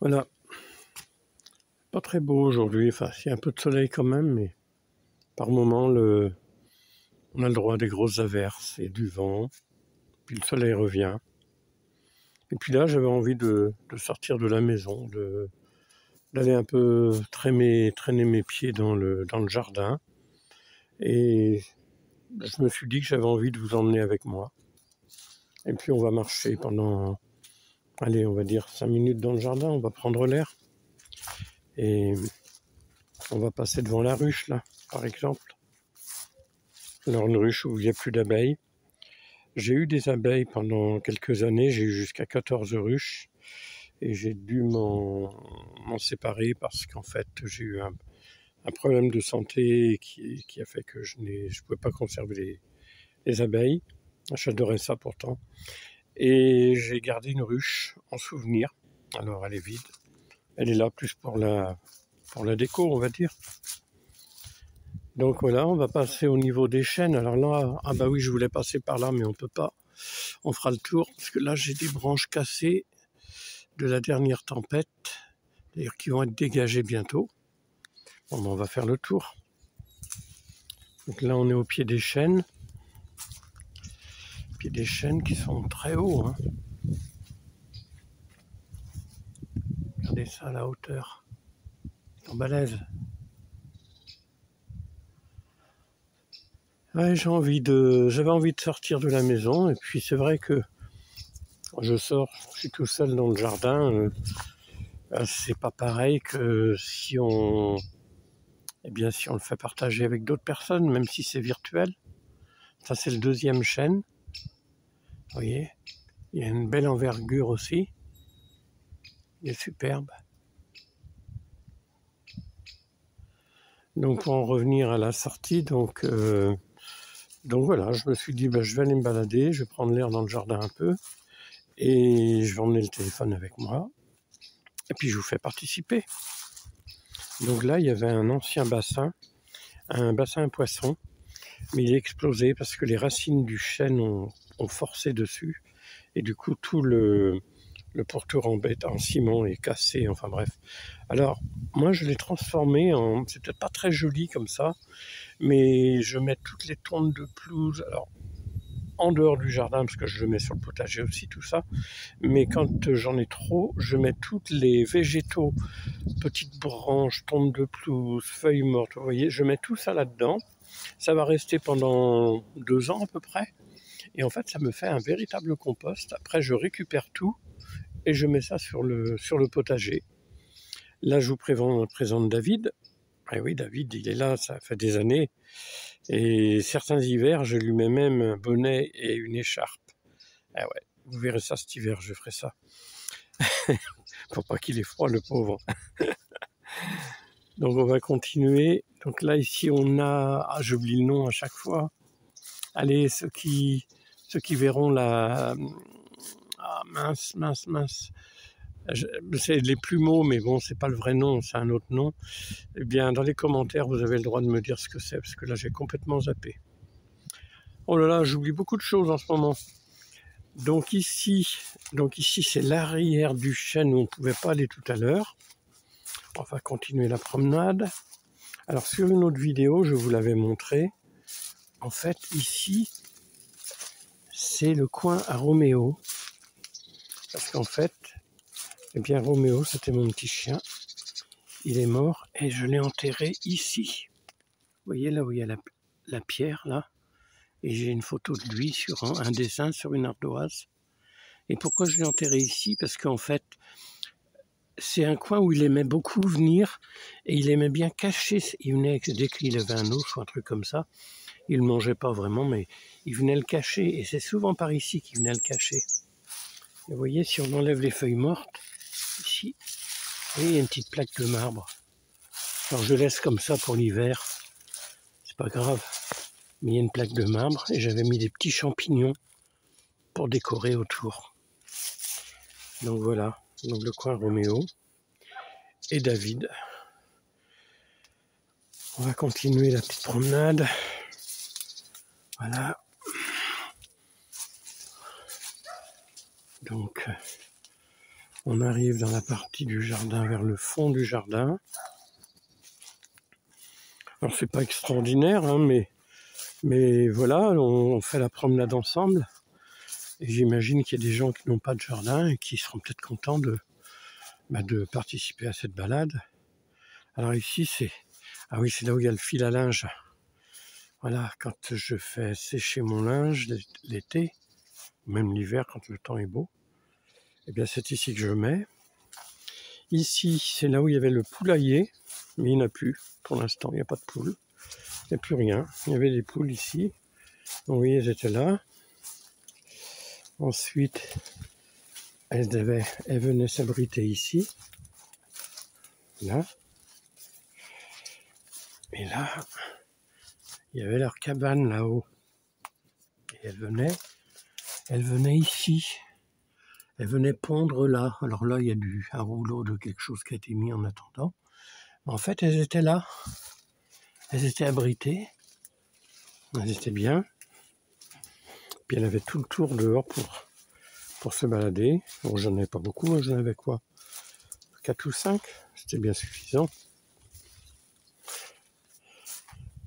Voilà, pas très beau aujourd'hui, enfin il y a un peu de soleil quand même, mais par moment on a le droit à des grosses averses et du vent, puis le soleil revient. Et puis là j'avais envie de sortir de la maison, d'aller un peu traîner mes pieds dans le jardin. Et je me suis dit que j'avais envie de vous emmener avec moi. Et puis on va marcher pendant, allez, on va dire 5 minutes dans le jardin, on va prendre l'air. Et on va passer devant la ruche là, par exemple. Alors une ruche où il n'y a plus d'abeilles. J'ai eu des abeilles pendant quelques années, j'ai eu jusqu'à 14 ruches et j'ai dû m'en séparer parce qu'en fait j'ai eu un problème de santé qui a fait que je ne pouvais pas conserver les abeilles. J'adorais ça pourtant. Et j'ai gardé une ruche en souvenir. Alors elle est vide. Elle est là plus pour la déco, on va dire. Donc voilà, on va passer au niveau des chênes. Alors là, ah bah oui, je voulais passer par là, mais on peut pas. On fera le tour, parce que là j'ai des branches cassées de la dernière tempête, d'ailleurs qui vont être dégagées bientôt. Bon, ben, on va faire le tour. Donc là on est au pied des chênes. Pied des chênes qui sont très hauts. Hein. Regardez ça à la hauteur. C'est en balèze. Ouais, j'avais envie de sortir de la maison, et puis c'est vrai que quand je sors, je suis tout seul dans le jardin. C'est pas pareil que si on le fait partager avec d'autres personnes, même si c'est virtuel. Ça, c'est le deuxième chêne. Vous voyez, il y a une belle envergure aussi. Il est superbe. Donc, pour en revenir à la sortie, donc voilà, je me suis dit, je vais aller me balader, je vais prendre l'air dans le jardin un peu, et je vais emmener le téléphone avec moi, et puis je vous fais participer. Donc là, il y avait un ancien bassin, un bassin à poissons, mais il est explosé parce que les racines du chêne ont forcé dessus, et du coup, tout le pourtour en ciment est cassé, enfin bref. Alors, moi je l'ai transformé en... C'est peut-être pas très joli comme ça, mais je mets toutes les tontes de pelouse, alors en dehors du jardin, parce que je le mets sur le potager aussi, tout ça, mais quand j'en ai trop, je mets toutes les végétaux, petites branches, tontes de pelouse, feuilles mortes, vous voyez, je mets tout ça là-dedans. Ça va rester pendant 2 ans à peu près, et en fait ça me fait un véritable compost. Après je récupère tout, et je mets ça sur le potager. Là, je vous présente David. Ah oui, David, il est là, ça fait des années. Et certains hivers, je lui mets même un bonnet et une écharpe. Ah ouais, vous verrez ça cet hiver, je ferai ça. Pour pas qu'il ait froid, le pauvre. Donc on va continuer. Donc là, ici, on a... Ah, j'oublie le nom à chaque fois. Allez, ceux qui verront la... Ah, mince. C'est les plumeaux, mais bon, c'est pas le vrai nom, c'est un autre nom. Eh bien, dans les commentaires, vous avez le droit de me dire ce que c'est, parce que là, j'ai complètement zappé. Oh là là, j'oublie beaucoup de choses en ce moment. Donc ici c'est l'arrière du chêne où on ne pouvait pas aller tout à l'heure. On va continuer la promenade. Alors, sur une autre vidéo, je vous l'avais montré. En fait, ici, c'est le coin à Roméo. Parce qu'en fait, eh bien, Roméo, c'était mon petit chien. Il est mort et je l'ai enterré ici. Vous voyez là où il y a la pierre, là. Et j'ai une photo de lui sur un dessin sur une ardoise. Et pourquoi je l'ai enterré ici? Parce qu'en fait, c'est un coin où il aimait beaucoup venir et il aimait bien cacher. Il venait dès qu'il avait un os ou un truc comme ça. Il ne mangeait pas vraiment, mais il venait le cacher. Et c'est souvent par ici qu'il venait le cacher. Et vous voyez, si on enlève les feuilles mortes, ici, vous voyez, il y a une petite plaque de marbre. Alors je laisse comme ça pour l'hiver. C'est pas grave. Mais il y a une plaque de marbre et j'avais mis des petits champignons pour décorer autour. Donc voilà, donc le coin Roméo et David. On va continuer la petite promenade. Voilà. Donc On arrive dans la partie du jardin, vers le fond du jardin. Alors c'est pas extraordinaire, hein, mais voilà, on fait la promenade ensemble. Et j'imagine qu'il y a des gens qui n'ont pas de jardin et qui seront peut-être contents de participer à cette balade. Alors ici, ah oui, c'est là où il y a le fil à linge. Voilà, quand je fais sécher mon linge l'été, même l'hiver quand le temps est beau, eh bien c'est ici que je mets. Ici, c'est là où il y avait le poulailler, mais il n'y en a plus. Pour l'instant, il n'y a pas de poules. Il n'y a plus rien. Il y avait des poules ici. Donc, oui, elles étaient là. Ensuite, elles venaient s'abriter ici. Là. Et là, il y avait leur cabane là-haut. Et elles venaient ici. Elles venaient pondre là. Alors là, il y a un rouleau de quelque chose qui a été mis en attendant. En fait, elles étaient là. Elles étaient abritées. Elles étaient bien. Puis elle avait tout le tour dehors pour se balader. Bon, j'en avais pas beaucoup, hein, j'en avais quoi 4 ou 5, c'était bien suffisant.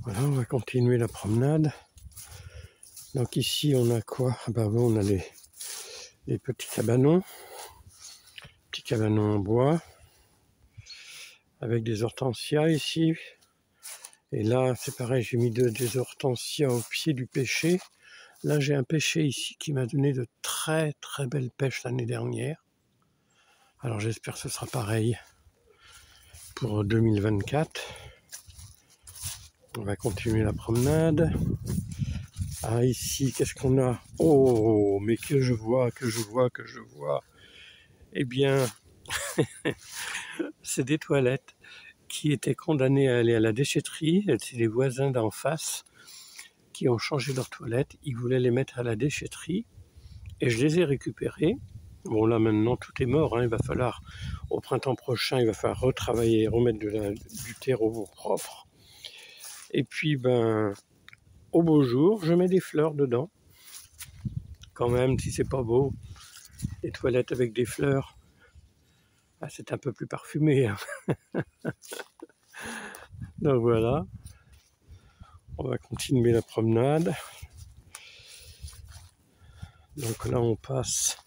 Voilà, on va continuer la promenade. Donc ici, on a quoi? Ah bah on a les petits cabanons. Petits cabanons en bois. Avec des hortensias ici. Et là, c'est pareil, j'ai mis des hortensias au pied du pêcher. Là, j'ai un pêcher ici qui m'a donné de très très belles pêches l'année dernière. Alors j'espère que ce sera pareil pour 2024. On va continuer la promenade. Ah ici, qu'est-ce qu'on a? Oh, mais que je vois. Eh bien, c'est des toilettes qui étaient condamnées à aller à la déchetterie. C'est les voisins d'en face qui ont changé leurs toilettes. Ils voulaient les mettre à la déchetterie et je les ai récupérées. Bon là maintenant tout est mort, hein. Il va falloir, au printemps prochain, il va falloir retravailler, remettre du terreau propre. Et puis au beau jour, je mets des fleurs dedans. Quand même, si c'est pas beau, les toilettes avec des fleurs, c'est un peu plus parfumé, hein. Donc voilà, on va continuer la promenade. Donc là, on passe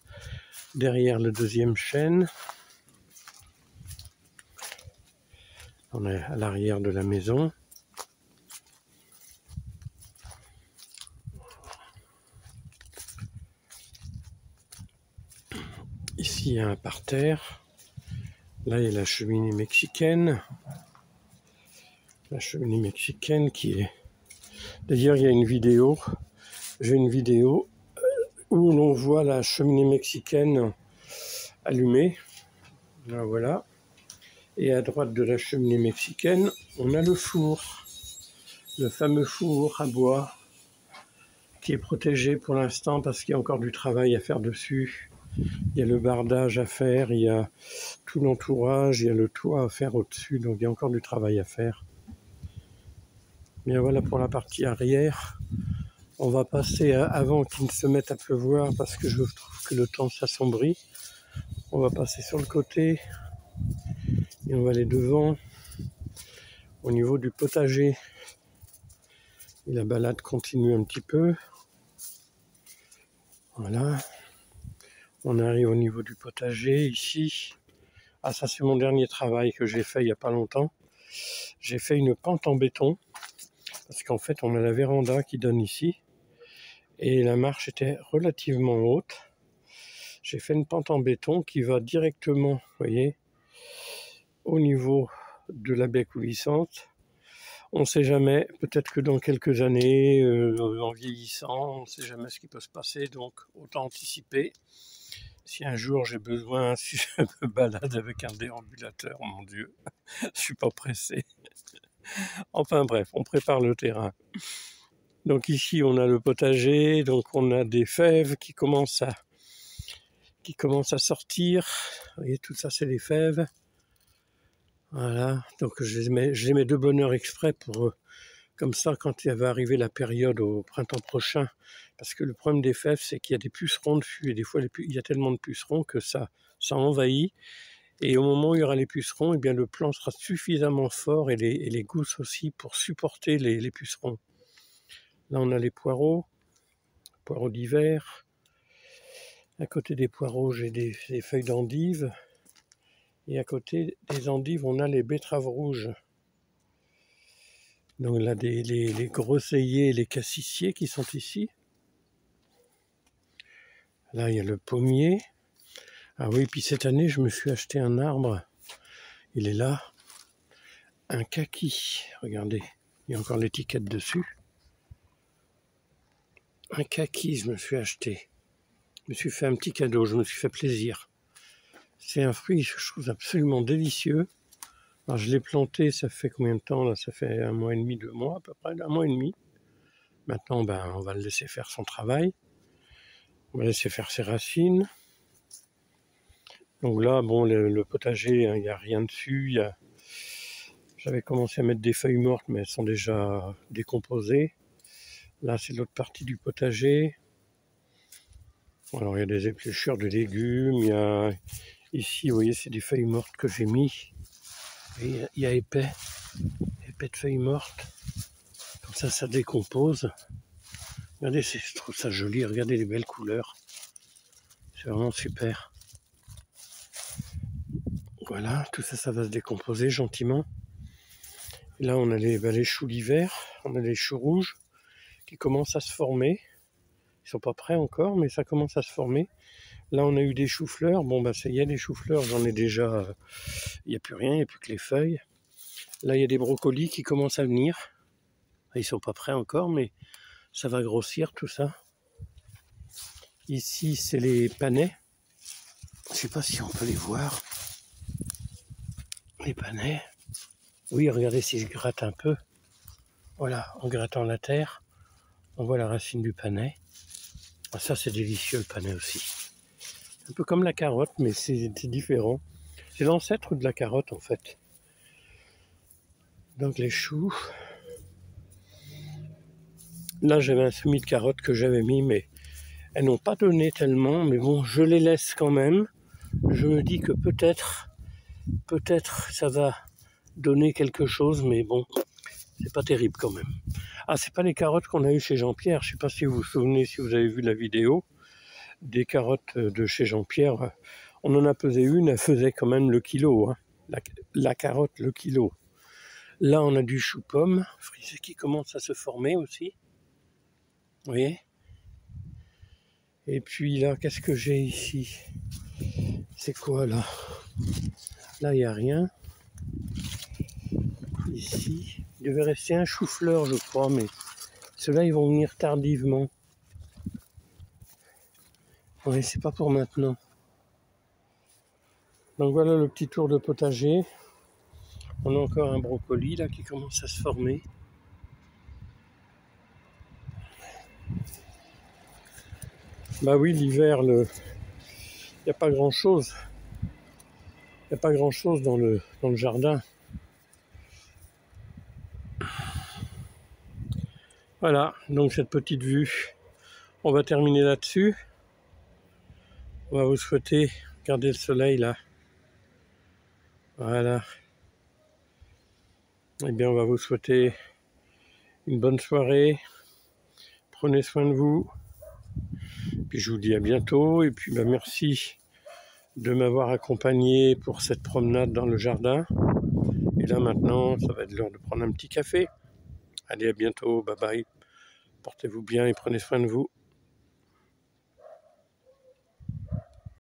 derrière le deuxième chêne. On est à l'arrière de la maison. Ici, il y a un parterre. Là, il y a la cheminée mexicaine. La cheminée mexicaine qui est... D'ailleurs, il y a une vidéo. J'ai une vidéo où l'on voit la cheminée mexicaine allumée. Là, voilà. Et à droite de la cheminée mexicaine, on a le four. Le fameux four à bois qui est protégé pour l'instant parce qu'il y a encore du travail à faire dessus. Il y a le bardage à faire, il y a tout l'entourage, il y a le toit à faire au-dessus, donc il y a encore du travail à faire. Bien voilà pour la partie arrière. On va passer avant qu'il ne se mette à pleuvoir parce que je trouve que le temps s'assombrit. On va passer sur le côté et on va aller devant au niveau du potager. Et la balade continue un petit peu. Voilà. On arrive au niveau du potager ici. Ah, ça c'est mon dernier travail que j'ai fait il n'y a pas longtemps. J'ai fait une pente en béton parce qu'en fait on a la véranda qui donne ici et la marche était relativement haute. J'ai fait une pente en béton qui va directement, vous voyez, au niveau de la baie coulissante. On ne sait jamais, peut-être que dans quelques années, en vieillissant, on ne sait jamais ce qui peut se passer, donc autant anticiper. Si un jour j'ai besoin, si je me balade avec un déambulateur, mon Dieu, je suis pas pressé. Enfin bref, on prépare le terrain. Donc ici on a le potager, donc on a des fèves qui commencent à sortir. Vous voyez, tout ça c'est les fèves. Voilà, donc je les mets de bonne heure exprès pour Comme ça, quand il va arriver la période au printemps prochain, parce que le problème des fèves, c'est qu'il y a des pucerons dessus, et des fois il y a tellement de pucerons que ça envahit. Et au moment où il y aura les pucerons, eh bien le plant sera suffisamment fort, et les gousses aussi, pour supporter les pucerons. Là, on a les poireaux d'hiver. À côté des poireaux, j'ai des feuilles d'endive. Et à côté des endives, on a les betteraves rouges. Donc là, les groseilliers et les cassissiers qui sont ici. Là, il y a le pommier. Ah oui, puis cette année, je me suis acheté un arbre. Il est là. Un kaki. Regardez, il y a encore l'étiquette dessus. Un kaki, je me suis acheté. Je me suis fait un petit cadeau, je me suis fait plaisir. C'est un fruit, je trouve absolument délicieux. Alors je l'ai planté, ça fait combien de temps là? Ça fait 1 mois et demi, 2 mois à peu près, 1 mois et demi. Maintenant, on va le laisser faire son travail. On va laisser faire ses racines. Donc là, bon, le potager, il n'y a rien dessus. J'avais commencé à mettre des feuilles mortes, mais elles sont déjà décomposées. Là, c'est l'autre partie du potager. Alors, il y a des épluchures de légumes. Il y a ici, vous voyez, c'est des feuilles mortes que j'ai mis. Et il y a épais de feuilles mortes. Comme ça décompose. Regardez, je trouve ça joli. Regardez les belles couleurs. C'est vraiment super. Voilà, tout ça, ça va se décomposer gentiment. Et là, on a les choux d'hiver. On a les choux rouges qui commencent à se former. Ils sont pas prêts encore, mais ça commence à se former. Là, on a eu des choux-fleurs. Bon, ça y est, les choux-fleurs, j'en ai déjà... Il n'y a plus rien, il n'y a plus que les feuilles. Là, il y a des brocolis qui commencent à venir. Ils sont pas prêts encore, mais ça va grossir, tout ça. Ici, c'est les panais. Je ne sais pas si on peut les voir. Les panais. Oui, regardez si je gratte un peu. Voilà, en grattant la terre, on voit la racine du panais. Ah, ça, c'est délicieux, le panais aussi. Un peu comme la carotte, mais c'est différent. C'est l'ancêtre de la carotte, en fait. Donc, les choux. Là, j'avais un semis de carottes que j'avais mis, mais elles n'ont pas donné tellement. Mais bon, je les laisse quand même. Je me dis que peut-être ça va donner quelque chose, mais bon, c'est pas terrible quand même. Ah, c'est pas les carottes qu'on a eues chez Jean-Pierre. Je sais pas si vous vous souvenez, si vous avez vu la vidéo des carottes de chez Jean-Pierre. On en a pesé une, elle faisait quand même le kilo. Hein. La carotte, le kilo. Là, on a du chou-pomme frisé qui commence à se former aussi. Vous voyez? Et puis là, qu'est-ce que j'ai ici? C'est quoi là? Là, il n'y a rien. Ici, il devait rester un chou-fleur, je crois, mais ceux-là, ils vont venir tardivement. Oui, c'est pas pour maintenant. Donc voilà le petit tour de potager. On a encore un brocoli là qui commence à se former. Bah oui, l'hiver, il n'y a pas grand-chose. Il n'y a pas grand-chose dans le jardin. Voilà, donc cette petite vue, on va terminer là-dessus. On va vous souhaiter, regardez le soleil là. Voilà. Eh bien, on va vous souhaiter une bonne soirée. Prenez soin de vous. Puis je vous dis à bientôt. Et puis merci de m'avoir accompagné pour cette promenade dans le jardin. Et là maintenant, ça va être l'heure de prendre un petit café. Allez, à bientôt. Bye bye. Portez-vous bien et prenez soin de vous.